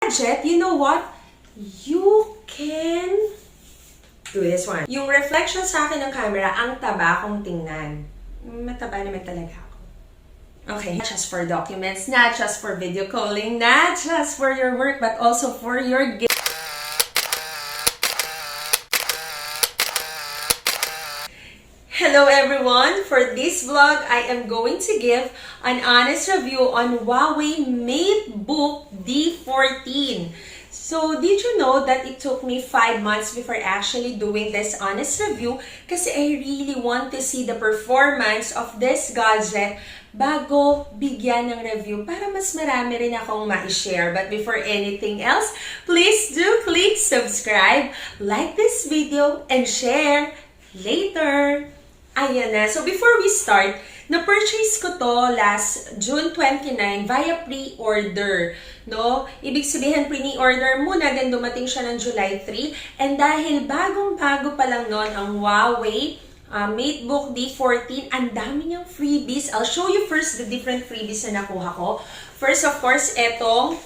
gadget, you know what? You can do this one. Yung reflection sa akin ng camera, ang taba kong tingnan. Mataba naman talaga ako. Okay, not just for documents, not just for video calling, not just for your work, but also for your game. Hello everyone! For this vlog, I am going to give an honest review on Huawei Matebook D14. So, did you know that it took me 5 months before actually doing this honest review? Kasi I really want to see the performance of this gadget bago bigyan ng review para mas marami rin akong ma-share. But before anything else, please do click subscribe, like this video, and share later. Ayan na. So, before we start, na-purchase ko to last June 29 via pre-order. No? Ibig sabihin, pre-order muna, then dumating siya ng July 3. And dahil bagong-bago pa lang nun ang Huawei Matebook D14, ang dami niyang freebies. I'll show you first the different freebies na nakuha ko. First, of course, etong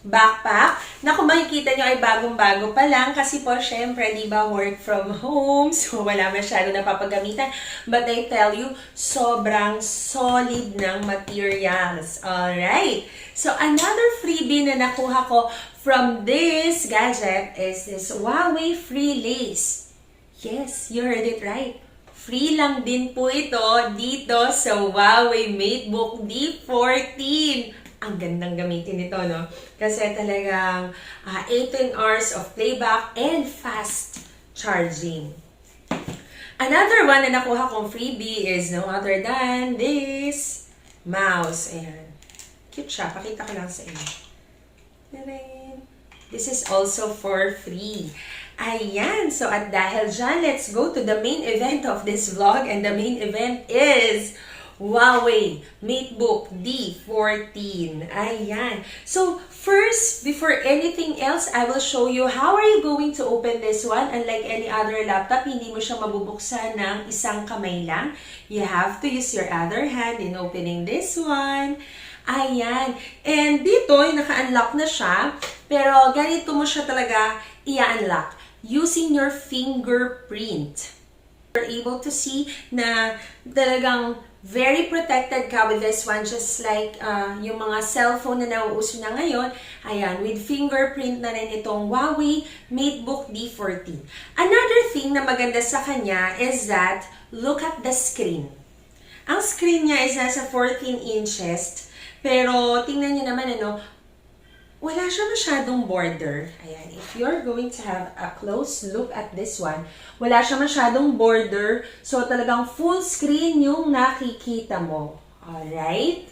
backpack na kung makikita nyo ay bagong-bago pa lang kasi po syempre di ba work from home, so wala masyado napapagamitan, but I tell you sobrang solid ng materials. Alright, so another freebie na nakuha ko from this gadget is this Huawei free lace. Yes, you heard it right. Free lang din po ito dito sa Huawei Matebook D14. Ang gandang gamitin nito, no? Kasi talagang 18 hours of playback and fast charging. Another one na nakuha kong freebie is no other than this mouse. Ayan. Cute siya. Pakita ko lang sa inyo. This is also for free. Ayan. So, at dahil dyan, let's go to the main event of this vlog. And the main event is Huawei Matebook D14. Ayan. So, first, before anything else, I will show you how are you going to open this one. Unlike any other laptop, hindi mo siya mabubuksan ng isang kamay lang. You have to use your other hand in opening this one. Ayan. And dito, naka-unlock na siya. Pero ganito mo siya talaga i-unlock using your fingerprint. You're able to see na talagang very protected ka with this one, just like yung mga cellphone na nauuso na ngayon. Ayan, with fingerprint na rin itong Huawei Matebook D14. Another thing na maganda sa kanya is that, look at the screen. Ang screen niya is nasa 14 inches, pero tingnan niyo naman, wala siya masyadong border. Ayan, if you're going to have a close look at this one, wala siya masyadong border. So, talagang full screen yung nakikita mo. Alright?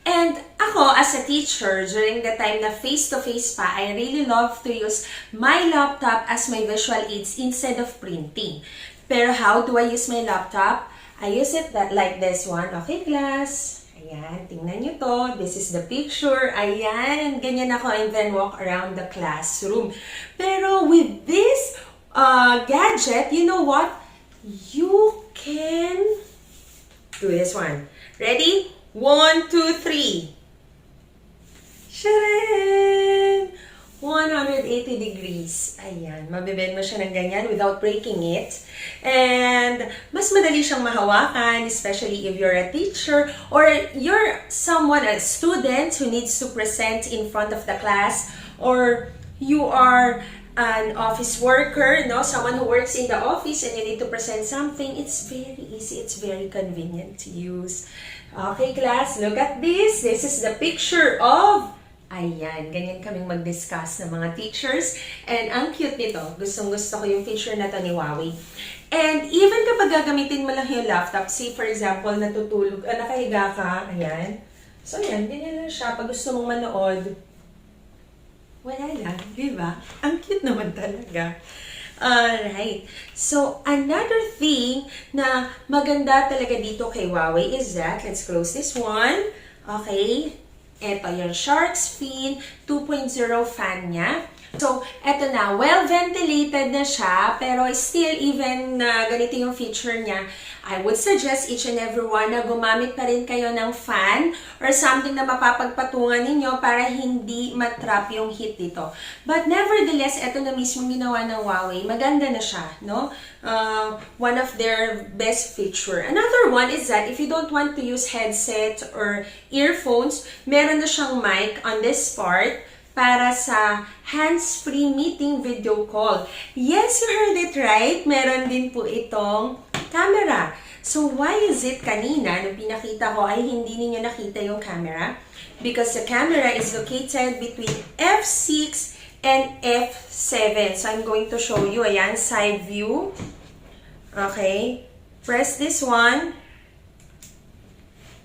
And ako, as a teacher, during the time na face-to-face pa, I really love to use my laptop as my visual aids instead of printing. Pero how do I use my laptop? I use it like this one. Okay, class? Ayan, tingnan nyo to. This is the picture. Ayan, ganyan ako and then walk around the classroom. Pero with this gadget, you know what? You can do this one. Ready? 1, 2, 3. Sharan! 180 degrees. Ayan, mabibend mo siya ng ganyan without breaking it. And mas madali siyang mahawakan, especially if you're a teacher or you're someone, a student who needs to present in front of the class, or you are an office worker, someone who works in the office and you need to present something. It's very easy. It's very convenient to use. Okay, class, look at this. This is the picture of ayan, ganyan kaming mag-discuss ng mga teachers. And ang cute nito. Gustong-gusto ko yung feature na to ni Huawei. And even kapag gagamitin mo lang yung laptop, say for example, natutulog, nakahiga ka, ayan. So ayan, ganyan lang siya. Pag gusto mong manood, wala lang, di ba? Ang cute naman talaga. Alright. So, another thing na maganda talaga dito kay Huawei is that, let's close this one. Okay. Ito yung Shark's Fin 2.0 fan niya. So, eto na. Well-ventilated na siya, pero still, even na ganito yung feature niya, I would suggest each and everyone na gumamit pa rin kayo ng fan or something na mapapagpatungan ninyo para hindi matrap yung heat dito. But nevertheless, eto na mismo ginawa ng Huawei. Maganda na siya, no? One of their best feature. Another one is that if you don't want to use headset or earphones, meron na siyang mic on this part para sa hands-free meeting video call. Yes, you heard it right. Meron din po itong camera. So, why is it kanina, nung pinakita ko, ay hindi ninyo nakita yung camera? Because the camera is located between F6 and F7. So, I'm going to show you. Ayan, side view. Okay. Press this one.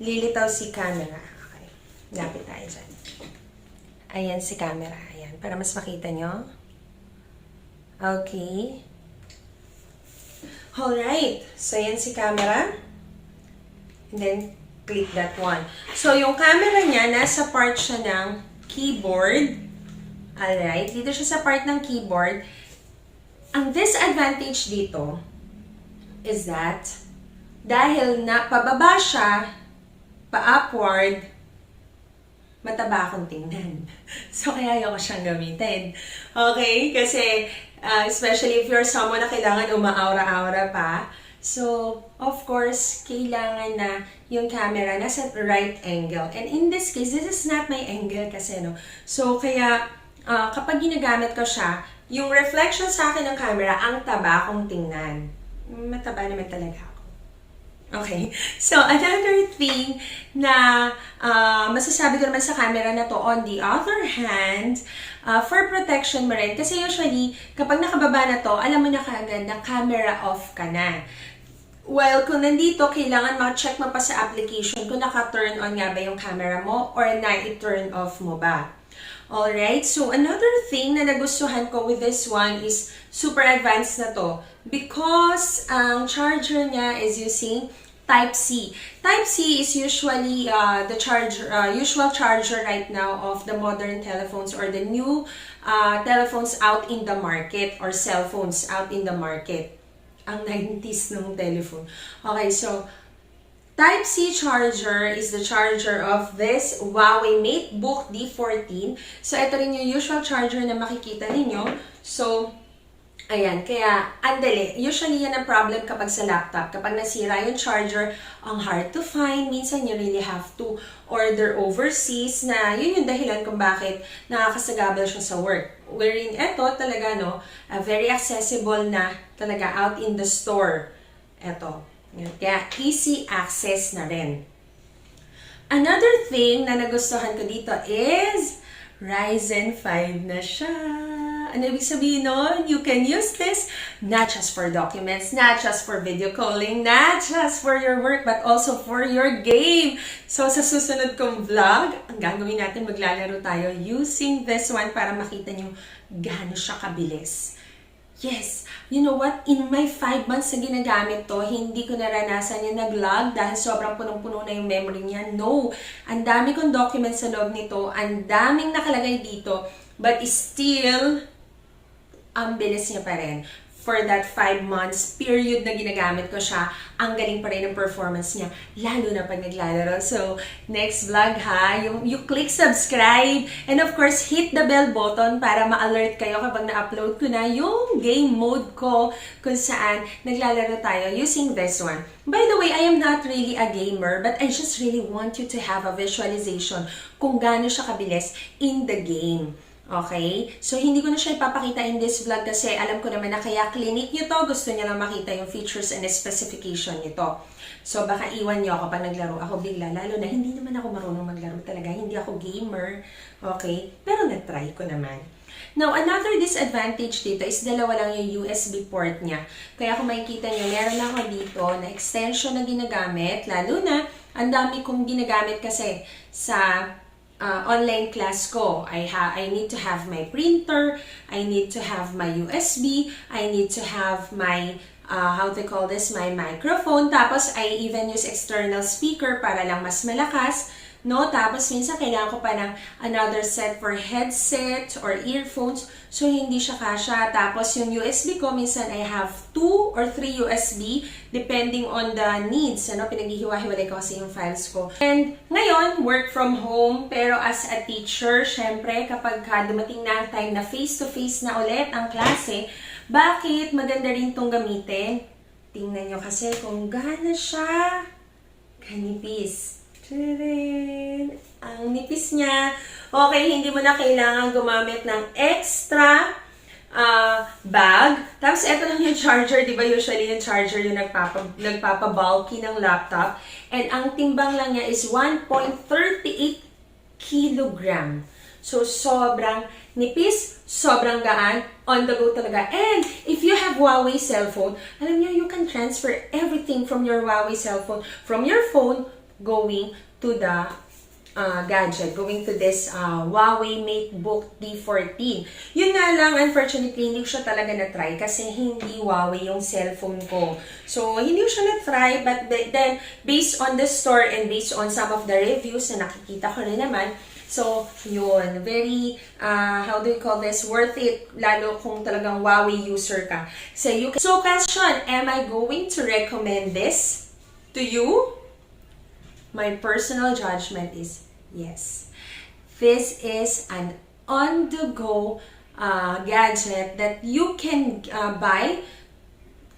Lilitaw si camera. Okay. Lapit tayo dyan. Ayan si camera. Ayan. Para mas makita nyo. Okay. Alright. So, ayan si camera. And then, click that one. So, yung camera niya, nasa part siya ng keyboard. Alright. Dito siya sa part ng keyboard. Ang disadvantage dito is that dahil na pababa siya, pa-upward, mataba akong tingnan. So, kaya ayoko siyang gamitin. Okay? Kasi, especially if you're someone na kailangan umaaura-aura pa. So, of course, kailangan na yung camera nasa right angle. And in this case, this is not my angle kasi, no? So, kaya, kapag ginagamit ko siya, yung reflection sa akin ng camera, ang taba akong tingnan. Mataba naman talaga ako. Okay. So, another thing na masasabi ko naman sa camera na to, on the other hand, for protection mo rin, kasi usually, kapag nakababa na to, alam mo na kaagad na camera off ka na. Well, kung nandito, kailangan ma-check mo pa sa application kung naka-turn on nga ba yung camera mo or na-i-turn off mo ba. Alright, so another thing na nagustuhan ko with this one is super advanced na to because ang charger niya is using Type-C. Type-C is usually the usual charger right now of the modern telephones or the new telephones out in the market or cell phones out in the market. Ang 90s ng telephone. Okay, so Type-C charger is the charger of this Huawei Matebook D14. So, ito rin yung usual charger na makikita ninyo. So, ayan, kaya andali. Usually, yan ang problem kapag sa laptop. Kapag nasira yung charger, ang hard to find. Minsan, you really have to order overseas na yun yung dahilan kung bakit nakakasagabal siya sa work. Wherein, eto talaga, no, very accessible na talaga out in the store. Eto. Kaya easy access na rin. Another thing na nagustuhan ko dito is Ryzen 5 na siya. Ano ibig sabihin nun? You can use this not just for documents, not just for video calling, not just for your work, but also for your game. So sa susunod kong vlog, ang gagawin natin, maglalaro tayo using this one para makita nyo gaano siya kabilis. Yes, you know what? In my 5 months na ginagamit to, hindi ko naranasan yung nag-lag dahil sobrang punong-puno na yung memory niya. No! Ang dami kong documents sa loob nito, ang daming nakalagay dito, but still, ang bilis niya pa rin. For that 5 months period na ginagamit ko siya, ang galing pa rin ng performance niya, lalo na pag naglalaro. So, next vlog ha, you click subscribe, and of course, hit the bell button para ma-alert kayo kapag na-upload ko na yung game mode ko kung saan naglalaro tayo using this one. By the way, I am not really a gamer, but I just really want you to have a visualization kung gaano siya kabilis in the game. Okay? So, hindi ko na siya ipapakita in this vlog kasi alam ko naman na kaya clinic nyo to, gusto niya lang makita yung features and specification nito. So, baka iwan nyo ako pag naglaro ako bigla, lalo na hindi naman ako marunong maglaro talaga, hindi ako gamer. Okay? Pero na-try ko naman. Now, another disadvantage dito is dalawa lang yung USB port niya. Kaya kung makikita nyo, meron ako dito na extension na ginagamit, lalo na ang dami kong ginagamit kasi sa online class ko. I need to have my printer, I need to have my USB, I need to have my, how to call this, my microphone. Tapos, I even use external speaker para lang mas malakas. no? Tapos minsan kailangan ko pa ng another set for headset or earphones. So, hindi siya kasha. Tapos yung USB ko, minsan I have 2 or 3 USB depending on the needs. Ano, pinaghihiwa-hiwalay ko kasi yung files ko. And ngayon, work from home. Pero as a teacher, syempre, kapag dumating na time na face-to-face na ulit ang klase, bakit maganda rin itong gamitin? Tingnan nyo kasi kung gaano siya kanipis. Ang nipis niya. Okay, hindi mo na kailangan gumamit ng extra bag. Tapos, ito lang yung charger. Diba usually yung charger yung nagpapa-bulky ng laptop. And ang timbang lang niya is 1.38 kilogram. So, sobrang nipis, sobrang gaan, on the go talaga. And if you have Huawei cellphone, alam niyo, you can transfer everything from your Huawei cellphone, from your phone, going to the gadget, going to this Huawei Matebook D14. Yun nga lang, unfortunately, hindi ko siya talaga na-try kasi hindi Huawei yung cellphone ko. So, hindi ko siya na-try, but then, based on the store and based on some of the reviews na nakikita ko rin naman, so, yun, very, how do you call this, worth it, lalo kung talagang Huawei user ka. So, question, am I going to recommend this to you? My personal judgment is yes. This is an on-the-go gadget that you can buy,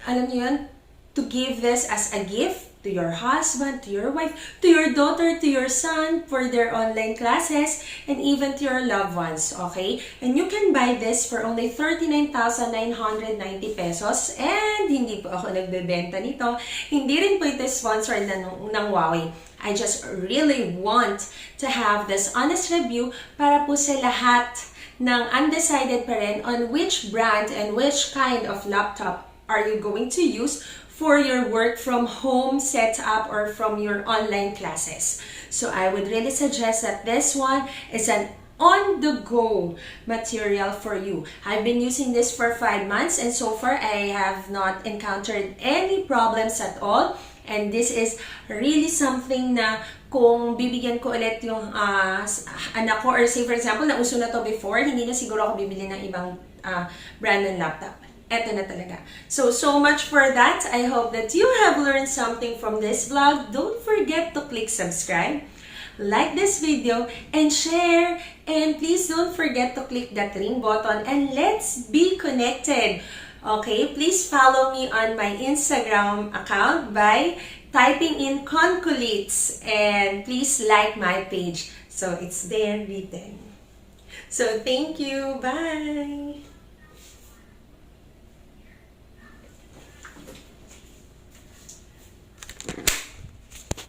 alam niyo yun, to give this as a gift to your husband, to your wife, to your daughter, to your son for their online classes, and even to your loved ones, okay? And you can buy this for only 39,990 pesos. And hindi po ako nagbebenta nito. Hindi rin po ito sponsored ng Huawei. I just really want to have this honest review para po sa lahat ng undecided pa rin on which brand and which kind of laptop are you going to use for your work from home setup or from your online classes. So I would really suggest that this one is an on-the-go material for you. I've been using this for 5 months and so far I have not encountered any problems at all. And this is really something na kung bibigyan ko ulit yung anak ko, or say for example, nauso na to before, hindi na siguro ako bibili ng ibang brand ng laptop. Eto na talaga. So much for that. I hope that you have learned something from this vlog. Don't forget to click subscribe, like this video, and share. And please don't forget to click that ring button and let's be connected. Okay, please follow me on my Instagram account by typing in Concolates, and please like my page. So it's there written. So thank you. Bye.